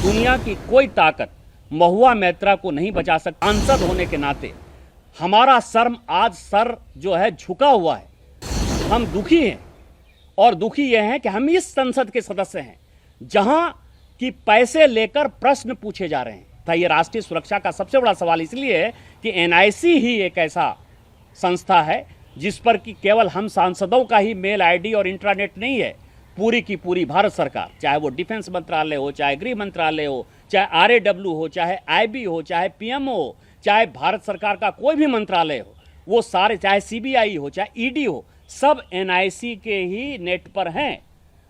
दुनिया की कोई ताकत महुआ मैत्रा को नहीं बचा सकती। सांसद होने के नाते हमारा सर जो है झुका हुआ है। हम दुखी हैं और दुखी यह है कि हम इस संसद के सदस्य हैं जहां कि पैसे लेकर प्रश्न पूछे जा रहे हैं। तो ये राष्ट्रीय सुरक्षा का सबसे बड़ा सवाल इसलिए है कि एनआईसी ही एक ऐसा संस्था है जिस पर कि केवल हम सांसदों का ही मेल आईडी और इंट्रानेट नहीं है, पूरी की पूरी भारत सरकार, चाहे वो डिफेंस मंत्रालय हो, चाहे गृह मंत्रालय हो, चाहे आरएडब्ल्यू हो, चाहे आईबी हो, चाहे पीएमओ हो, चाहे भारत सरकार का कोई भी मंत्रालय हो, वो सारे, चाहे सीबीआई हो, चाहे ईडी हो, सब एनआईसी के ही नेट पर हैं।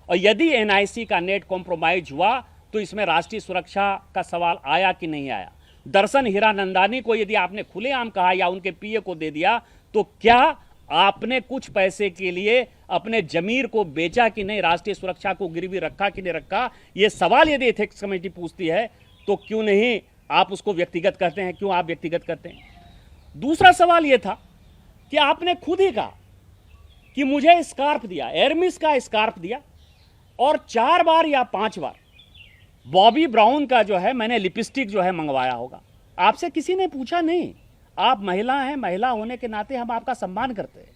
और यदि एनआईसी का नेट कॉम्प्रोमाइज हुआ तो इसमें राष्ट्रीय सुरक्षा का सवाल आया कि नहीं आया। दर्शन हीरानंदानी को यदि आपने खुलेआम कहा या उनके पीए को दे दिया तो क्या आपने कुछ पैसे के लिए अपने जमीर को बेचा कि नहीं, राष्ट्रीय सुरक्षा को गिरवी रखा कि नहीं रखा, ये सवाल यदि एथिक्स कमेटी पूछती है तो क्यों नहीं आप उसको व्यक्तिगत करते हैं, क्यों आप व्यक्तिगत करते हैं। दूसरा सवाल यह था कि आपने खुद ही कहा कि मुझे स्कार्फ दिया, एरमिस का स्कार्फ दिया, और 4 बार या 5 बार बॉबी ब्राउन का जो है मैंने लिपस्टिक जो है मंगवाया होगा। आपसे किसी ने पूछा नहीं। आप महिला हैं, महिला होने के नाते हम आपका सम्मान करते हैं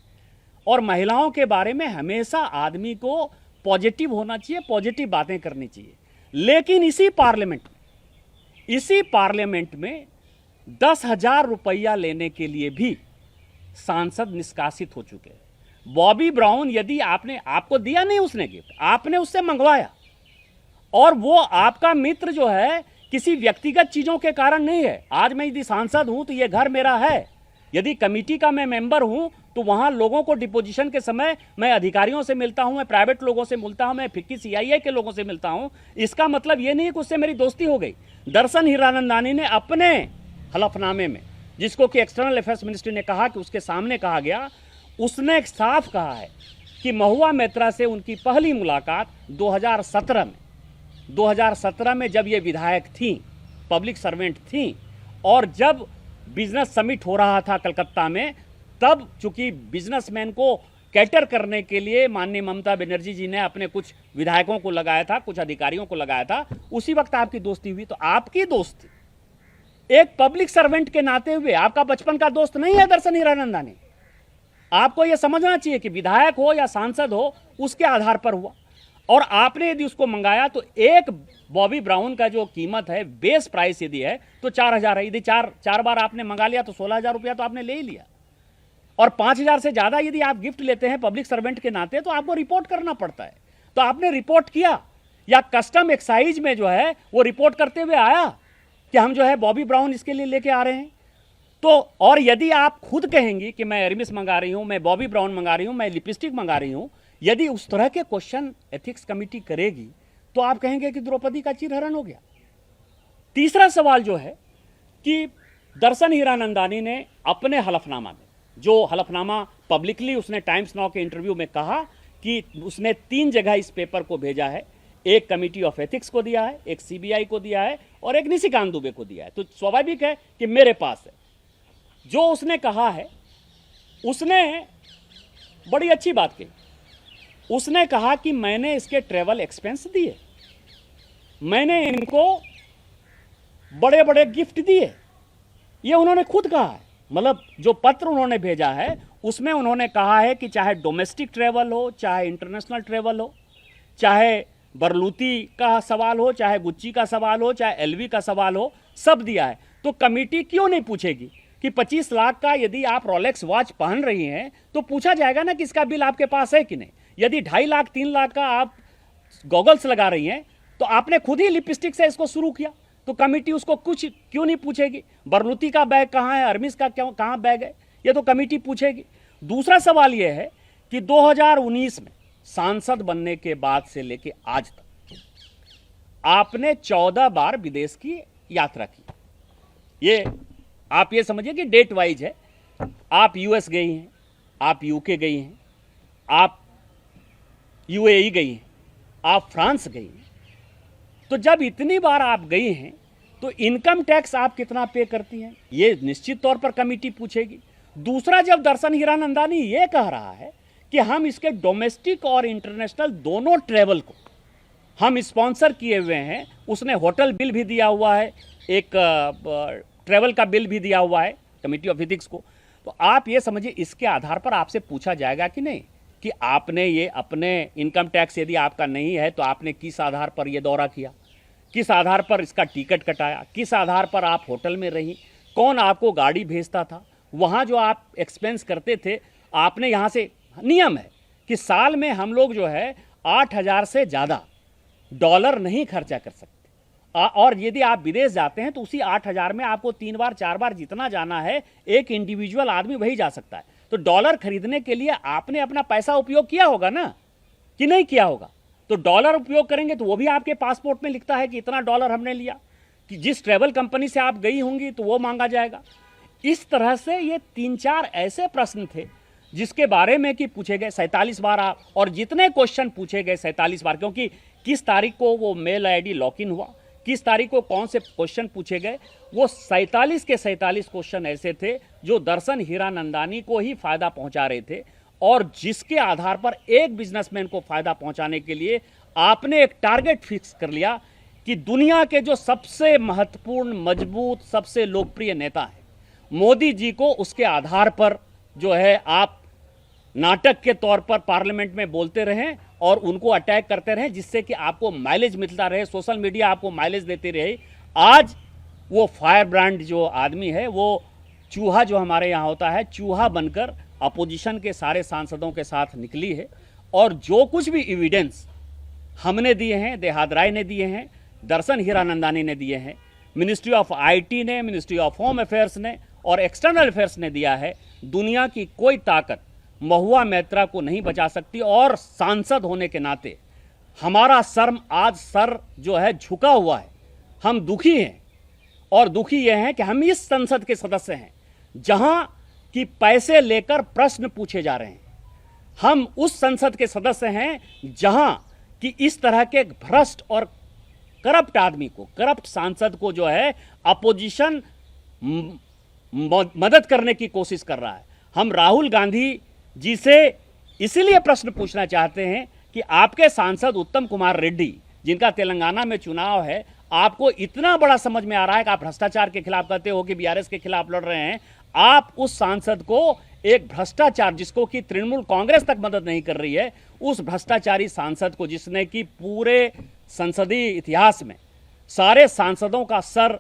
और महिलाओं के बारे में हमेशा आदमी को पॉजिटिव होना चाहिए, पॉजिटिव बातें करनी चाहिए। लेकिन इसी पार्लियामेंट में 10,000 रुपया लेने के लिए भी सांसद निष्कासित हो चुके हैं। बॉबी ब्राउन यदि आपको दिया नहीं उसने गिफ्ट, आपने उससे मंगवाया, और वो आपका मित्र जो है किसी व्यक्तिगत चीजों के कारण नहीं है। आज मैं यदि सांसद हूं तो ये घर मेरा है, यदि कमेटी का मैं मेंबर हूं तो वहां लोगों को डिपोजिशन के समय मैं अधिकारियों से मिलता हूं, मैं प्राइवेट लोगों से मिलता हूं, मैं फिक्की सीआईए के लोगों से मिलता हूं। इसका मतलब ये नहीं कि उससे मेरी दोस्ती हो गई। दर्शन हीरानंदानी ने अपने हलफनामे में, जिसको कि एक्सटर्नल अफेयर्स मिनिस्ट्री ने कहा कि उसके सामने कहा गया, उसने साफ कहा है कि महुआ मैत्रा से उनकी पहली मुलाकात 2017 में जब ये विधायक थी, पब्लिक सर्वेंट थी, और जब बिजनेस समिट हो रहा था कलकत्ता में, तब चूंकि बिजनेसमैन को कैटर करने के लिए माननीय ममता बनर्जी जी ने अपने कुछ विधायकों को लगाया था, कुछ अधिकारियों को लगाया था, उसी वक्त आपकी दोस्ती हुई। तो आपकी दोस्ती एक पब्लिक सर्वेंट के नाते हुए, आपका बचपन का दोस्त नहीं है दर्शन हीरानंदानी। आपको यह समझना चाहिए कि विधायक हो या सांसद हो, उसके आधार पर हुआ। और आपने यदि उसको मंगाया तो एक बॉबी ब्राउन का जो कीमत है, बेस प्राइस यदि है तो 4,000 है। यदि चार बार आपने मंगा लिया तो 16,000 रुपया तो आपने ले ही लिया। और 5,000 से ज्यादा यदि आप गिफ्ट लेते हैं पब्लिक सर्वेंट के नाते तो आपको रिपोर्ट करना पड़ता है। तो आपने रिपोर्ट किया, या कस्टम एक्साइज में जो है वो रिपोर्ट करते हुए आया कि हम जो है बॉबी ब्राउन इसके लिए लेके आ रहे हैं। तो और यदि आप खुद कहेंगी कि मैं एरमिस मंगा रही हूं, मैं बॉबी ब्राउन मंगा रही हूं, मैं लिपस्टिक मंगा रही हूं, यदि उस तरह के क्वेश्चन एथिक्स कमेटी करेगी तो आप कहेंगे कि द्रौपदी का चीरहरण हो गया। तीसरा सवाल जो है कि दर्शन हीरानंदानी ने अपने हलफनामा में, जो हलफनामा पब्लिकली उसने टाइम्स नाउ के इंटरव्यू में कहा कि उसने 3 जगह इस पेपर को भेजा है, एक कमिटी ऑफ एथिक्स को दिया है, एक सीबीआई को दिया है और एक निशिकांत दुबे को दिया है। तो स्वाभाविक है कि मेरे पास है। जो उसने कहा है, उसने बड़ी अच्छी बात कही। उसने कहा कि मैंने इसके ट्रेवल एक्सपेंस दिए, मैंने इनको बड़े बड़े गिफ्ट दिए, ये उन्होंने खुद कहा है। मतलब जो पत्र उन्होंने भेजा है उसमें उन्होंने कहा है कि चाहे डोमेस्टिक ट्रेवल हो, चाहे इंटरनेशनल ट्रेवल हो, चाहे बरलूती का सवाल हो, चाहे गुच्ची का सवाल हो, चाहे एलवी का सवाल हो, सब दिया है। तो कमेटी क्यों नहीं पूछेगी कि 25 लाख का यदि आप रोलेक्स वॉच पहन रही हैं तो पूछा जाएगा ना कि इसका बिल आपके पास है कि नहीं। यदि 2.5 लाख 3 लाख का आप गॉगल्स लगा रही हैं तो आपने खुद ही लिपस्टिक से इसको शुरू किया, तो कमेटी उसको कुछ क्यों नहीं पूछेगी। बरलूती का बैग कहाँ है, अरमिस का कहाँ बैग है, ये तो कमेटी पूछेगी। दूसरा सवाल यह है कि 2019 में सांसद बनने के बाद से लेके आज तक आपने 14 बार विदेश की यात्रा की। ये आप ये समझिए कि डेट वाइज है। आप यूएस गई हैं, आप यूके गई हैं, आप यूएई गई हैं, आप फ्रांस गई हैं। तो जब इतनी बार आप गई हैं तो इनकम टैक्स आप कितना पे करती हैं, ये निश्चित तौर पर कमेटी पूछेगी। दूसरा, जब दर्शन हीरानंदानी ये कह रहा है कि हम इसके डोमेस्टिक और इंटरनेशनल दोनों ट्रेवल को हम स्पॉन्सर किए हुए हैं, उसने होटल बिल भी दिया हुआ है, एक ट्रैवल का बिल भी दिया हुआ है कमेटी ऑफ एथिक्स को। तो आप ये समझिए, इसके आधार पर आपसे पूछा जाएगा कि नहीं कि आपने ये अपने इनकम टैक्स यदि आपका नहीं है तो आपने किस आधार पर ये दौरा किया, किस आधार पर इसका टिकट कटाया, किस आधार पर आप होटल में रही, कौन आपको गाड़ी भेजता था, वहाँ जो आप एक्सपेंस करते थे आपने यहाँ से। नियम है कि साल में हम लोग जो है 8,000 से ज़्यादा डॉलर नहीं खर्चा कर सकते, और यदि आप विदेश जाते हैं तो उसी 8,000 में आपको 3 बार 4 बार जितना जाना है एक इंडिविजुअल आदमी वही जा सकता है। तो डॉलर खरीदने के लिए आपने अपना पैसा उपयोग किया होगा ना, कि नहीं किया होगा? तो डॉलर उपयोग करेंगे तो वो भी आपके पासपोर्ट में लिखता है कि इतना डॉलर हमने लिया, कि जिस ट्रैवल कंपनी से आप गई होंगी तो वो मांगा जाएगा। इस तरह से ये 3-4 ऐसे प्रश्न थे जिसके बारे में कि पूछे गए 47 बार आप, और जितने क्वेश्चन पूछे गए 47 बार, क्योंकि किस तारीख को वो मेल आईडी लॉक इन हुआ, किस तारीख को कौन से क्वेश्चन पूछे गए, वो 47 के 47 क्वेश्चन ऐसे थे जो दर्शन हीरानंदानी को ही फायदा पहुंचा रहे थे, और जिसके आधार पर एक बिजनेसमैन को फायदा पहुंचाने के लिए आपने एक टारगेट फिक्स कर लिया कि दुनिया के जो सबसे महत्वपूर्ण, मजबूत, सबसे लोकप्रिय नेता है मोदी जी को, उसके आधार पर जो है आप नाटक के तौर पर पार्लियामेंट में बोलते रहें और उनको अटैक करते रहें, जिससे कि आपको माइलेज मिलता रहे, सोशल मीडिया आपको माइलेज देती रहे। आज वो फायर ब्रांड जो आदमी है, वो चूहा जो हमारे यहाँ होता है, चूहा बनकर अपोजिशन के सारे सांसदों के साथ निकली है, और जो कुछ भी एविडेंस हमने दिए हैं, देहाद राय ने दिए हैं, दर्शन हीरानंदानी ने दिए हैं, मिनिस्ट्री ऑफ आईटी ने, मिनिस्ट्री ऑफ होम अफेयर्स ने और एक्सटर्नल अफेयर्स ने दिया है, दुनिया की कोई ताकत महुआ मैत्रा को नहीं बचा सकती। और सांसद होने के नाते हमारा सर जो है झुका हुआ है, हम दुखी हैं, और दुखी यह है कि हम इस संसद के सदस्य हैं जहां कि पैसे लेकर प्रश्न पूछे जा रहे हैं। हम उस संसद के सदस्य हैं जहां कि इस तरह के भ्रष्ट और करप्ट आदमी को, करप्ट सांसद को जो है अपोजिशन मदद करने की कोशिश कर रहा है। हम राहुल गांधी जी से इसलिए प्रश्न पूछना चाहते हैं कि आपके सांसद उत्तम कुमार रेड्डी, जिनका तेलंगाना में चुनाव है, आपको इतना बड़ा समझ में आ रहा है कि आप भ्रष्टाचार के खिलाफ कहते हो कि बीआरएस के खिलाफ लड़ रहे हैं, आप उस सांसद को एक भ्रष्टाचार, जिसको कि तृणमूल कांग्रेस तक मदद नहीं कर रही है, उस भ्रष्टाचारी सांसद को, जिसने कि पूरे संसदीय इतिहास में सारे सांसदों का सर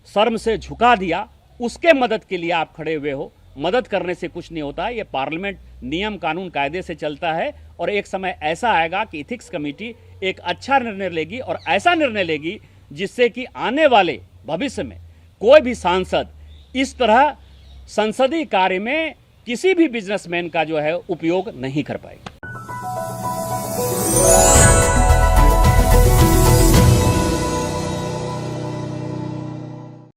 शर्म से झुका दिया, उसके मदद के लिए आप खड़े हुए हो। मदद करने से कुछ नहीं होता है, ये पार्लियामेंट नियम कानून कायदे से चलता है, और एक समय ऐसा आएगा कि एथिक्स कमेटी एक अच्छा निर्णय लेगी, और ऐसा निर्णय लेगी जिससे कि आने वाले भविष्य में कोई भी सांसद इस तरह संसदीय कार्य में किसी भी बिजनेसमैन का जो है उपयोग नहीं कर पाएगा।